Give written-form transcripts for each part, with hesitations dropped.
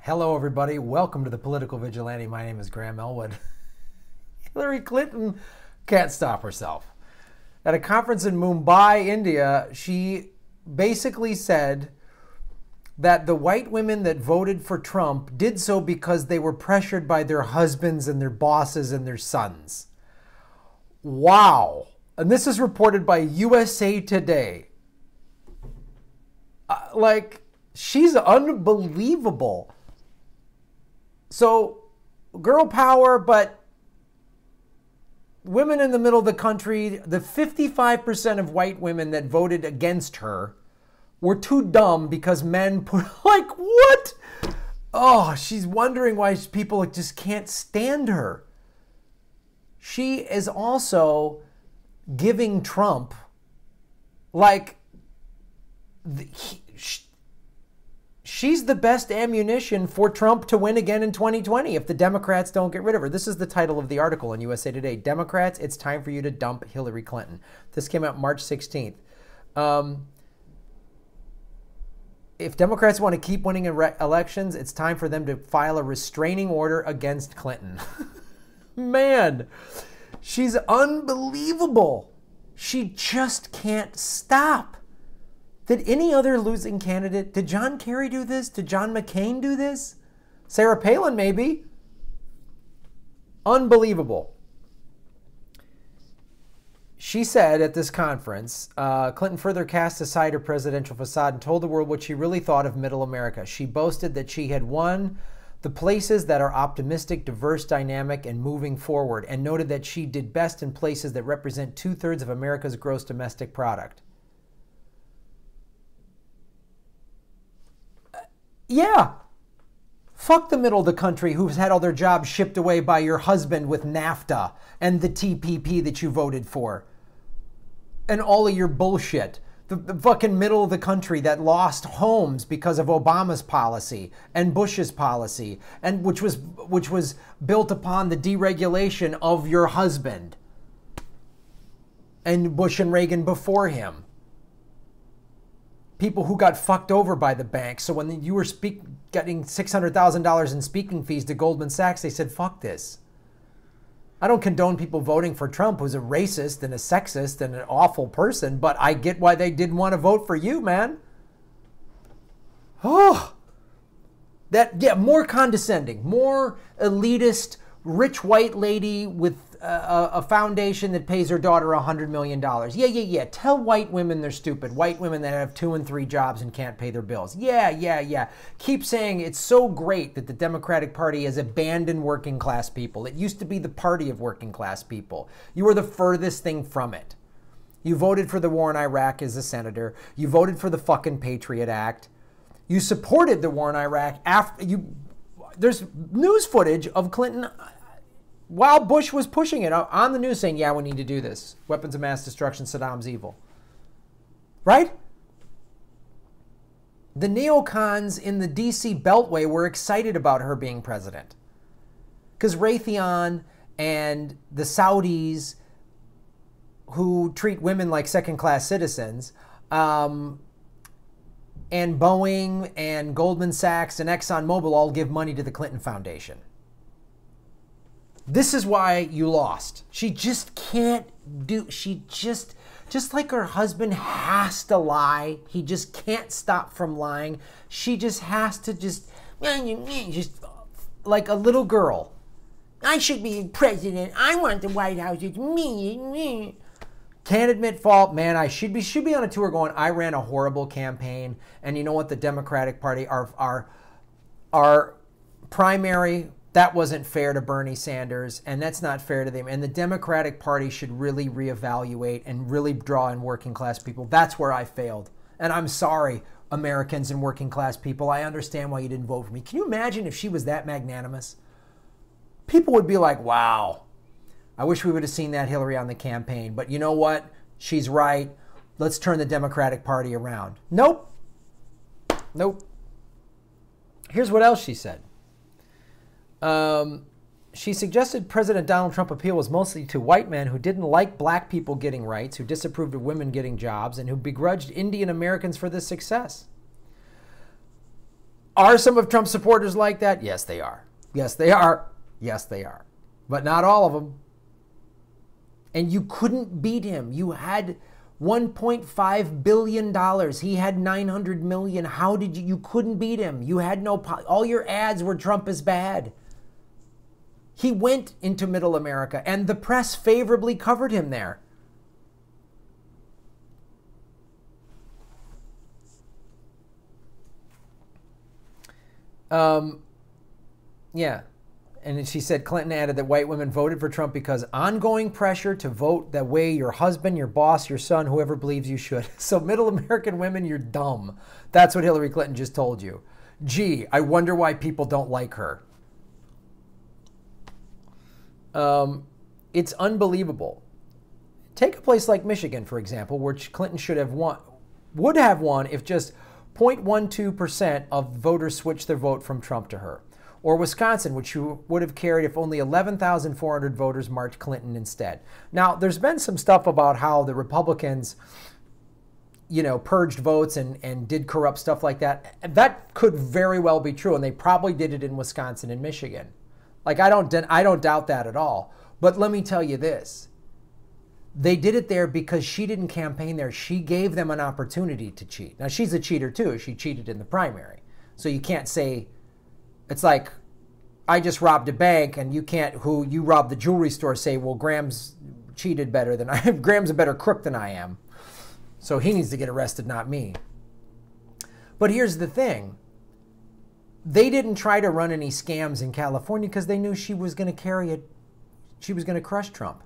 Hello, everybody. Welcome to the Political Vigilante. My name is Graham Elwood. Hillary Clinton can't stop herself. At a conference in Mumbai, India, she basically said that the white women that voted for Trump did so because they were pressured by their husbands and their bosses and their sons. Wow. And this is reported by USA Today. She's unbelievable. So, girl power, but women in the middle of the country, the 55% of white women that voted against her were too dumb because men put, what? Oh, she's wondering why people just can't stand her. She is also giving Trump, she's the best ammunition for Trump to win again in 2020 if the Democrats don't get rid of her. This is the title of the article in USA Today. Democrats, it's time for you to dump Hillary Clinton. This came out March 16th. If Democrats want to keep winning elections, it's time for them to file a restraining order against Clinton. Man, she's unbelievable. She just can't stop. Did any other losing candidate, did John Kerry do this? Did John McCain do this? Sarah Palin, maybe. Unbelievable. She said at this conference, Clinton further cast aside her presidential facade and told the world what she really thought of middle America. She boasted that she had won the places that are optimistic, diverse, dynamic, and moving forward, and noted that she did best in places that represent 2/3 of America's gross domestic product. Yeah. Fuck the middle of the country who's had all their jobs shipped away by your husband with NAFTA and the TPP that you voted for. And all of your bullshit. The fucking middle of the country that lost homes because of Obama's policy and Bush's policy, and which was built upon the deregulation of your husband and Bush and Reagan before him. People who got fucked over by the banks. So when you were getting $600,000 in speaking fees to Goldman Sachs, they said, fuck this. I don't condone people voting for Trump, who's a racist and a sexist and an awful person, but I get why they didn't want to vote for you, man. Oh, more condescending, more elitist, rich white lady with a foundation that pays her daughter $100 million. Yeah. Tell white women they're stupid. White women that have 2 and 3 jobs and can't pay their bills. Yeah. Keep saying it's so great that the Democratic Party has abandoned working class people. It used to be the party of working class people. You were the furthest thing from it. You voted for the war in Iraq as a senator. You voted for the fucking Patriot Act. You supported the war in Iraq after you. There's news footage of Clinton while Bush was pushing it on the news saying, yeah, we need to do this. Weapons of mass destruction, Saddam's evil. Right? The neocons in the DC Beltway were excited about her being president. Because Raytheon and the Saudis, who treat women like second-class citizens, and Boeing and Goldman Sachs and ExxonMobil all give money to the Clinton Foundation. This is why you lost. She just can't do, just like her husband has to lie. He just can't stop from lying. She just has to just like a little girl. I should be president. I want the White House. It's me. Can't admit fault. Man, I should be on a tour going, I ran a horrible campaign. And you know what? The Democratic Party, our primary, that wasn't fair to Bernie Sanders, and that's not fair to them. And the Democratic Party should really reevaluate and really draw in working class people. That's where I failed. And I'm sorry, Americans and working class people. I understand why you didn't vote for me. Can you imagine if she was that magnanimous? People would be like, wow, I wish we would have seen that Hillary on the campaign. But you know what? She's right. Let's turn the Democratic Party around. Nope. Here's what else she said. She suggested President Donald Trump's appeal was mostly to white men who didn't like black people getting rights, who disapproved of women getting jobs, and who begrudged Indian Americans for this success. Are some of Trump's supporters like that? Yes, they are. Yes, they are. Yes, they are. But not all of them. And you couldn't beat him. You had $1.5 billion. He had 900 million. How did you couldn't beat him. You had no, all your ads were Trump is bad. He went into middle America and the press favorably covered him there. Yeah. And she said, Clinton added that white women voted for Trump because ongoing pressure to vote the way your husband, your boss, your son, whoever believes you should. So middle American women, you're dumb. That's what Hillary Clinton just told you. Gee, I wonder why people don't like her. It's unbelievable. Take a place like Michigan, for example, which Clinton would have won if just 0.12% of voters switched their vote from Trump to her. Or Wisconsin, which you would have carried if only 11,400 voters marked Clinton instead. Now, there's been some stuff about how the Republicans, purged votes and did corrupt stuff like that. That could very well be true, and they probably did it in Wisconsin and Michigan. Like, I don't doubt that at all. But let me tell you this. They did it there because she didn't campaign there. She gave them an opportunity to cheat. Now, she's a cheater, too. She cheated in the primary. So you can't say, it's like, I just robbed a bank, and you can't, who you robbed the jewelry store, say, well, Graham's cheated better than I am. Graham's a better crook than I am. So he needs to get arrested, not me. But here's the thing. They didn't try to run any scams in California because they knew she was going to carry it. She was going to crush Trump.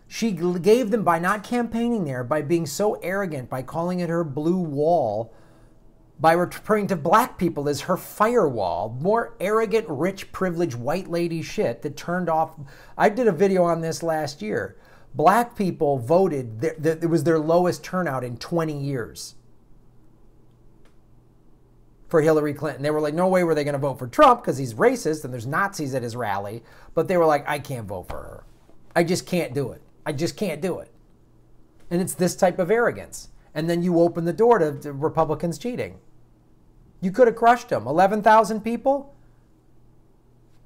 She gave them, by not campaigning there, by being so arrogant, by calling it her blue wall, by referring to black people as her firewall, more arrogant, rich, privileged, white lady shit that turned off. I did a video on this last year. Black people voted, it was their lowest turnout in 20 years for Hillary Clinton. They were like, no way were they going to vote for Trump because he's racist and there's Nazis at his rally. But they were like, I can't vote for her. I just can't do it. I just can't do it. And it's this type of arrogance. And then you open the door to Republicans cheating. You could have crushed them. 11,000 people?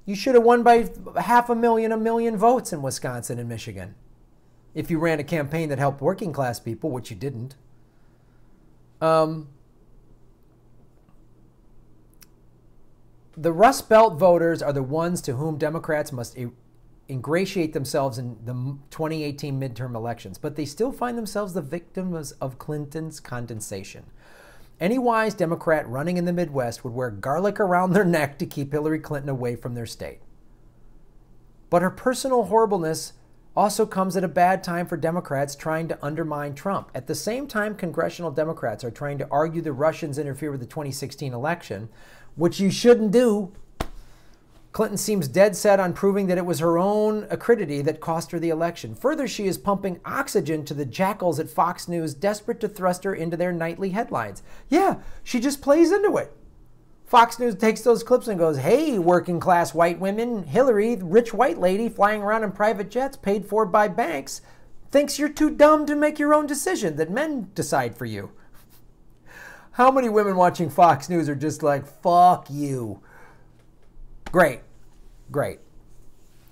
You should have won by 500,000, 1 million votes in Wisconsin and Michigan. If you ran a campaign that helped working class people, which you didn't. The Rust Belt voters are the ones to whom Democrats must ingratiate themselves in the 2018 midterm elections, but they still find themselves the victims of Clinton's condensation. Any wise Democrat running in the Midwest would wear garlic around their neck to keep Hillary Clinton away from their state. But her personal horribleness also comes at a bad time for Democrats trying to undermine Trump. At the same time, congressional Democrats are trying to argue the Russians interfere with the 2016 election, which you shouldn't do. Clinton seems dead set on proving that it was her own acridity that cost her the election. Further, she is pumping oxygen to the jackals at Fox News, desperate to thrust her into their nightly headlines. Yeah, she just plays into it. Fox News takes those clips and goes, hey, working class white women, Hillary, rich white lady flying around in private jets paid for by banks, thinks you're too dumb to make your own decision, that men decide for you. How many women watching Fox News are just like, fuck you? Great, great.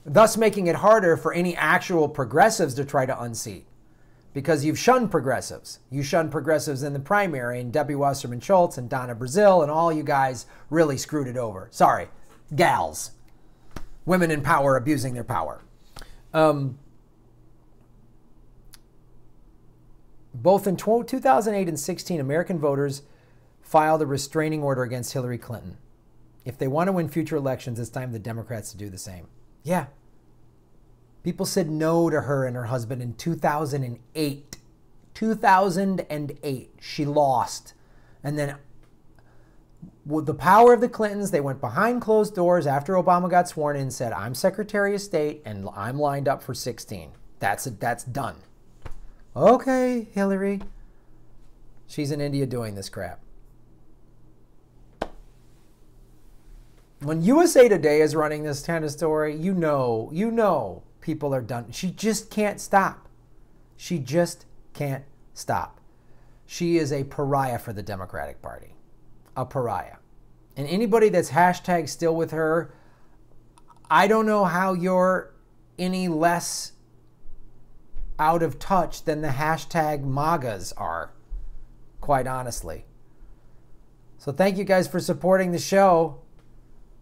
Thus making it harder for any actual progressives to try to unseat. Because you've shunned progressives. You shunned progressives in the primary, and Debbie Wasserman Schultz and Donna Brazile and all you guys really screwed it over. Sorry, gals. Women in power abusing their power. Both in 2008 and 16, American voters filed a restraining order against Hillary Clinton. If they want to win future elections, it's time for the Democrats to do the same. Yeah. People said no to her and her husband in 2008. 2008. She lost. And then with the power of the Clintons, they went behind closed doors after Obama got sworn in and said, I'm Secretary of State and I'm lined up for 16. That's done. Okay, Hillary. She's in India doing this crap. When USA Today is running this kind of story, you know people are done. She just can't stop. She just can't stop. She is a pariah for the Democratic Party. A pariah. And anybody that's hashtag still with her, I don't know how you're any less out of touch than the hashtag MAGAs are, quite honestly. So thank you guys for supporting the show.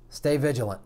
Stay vigilant.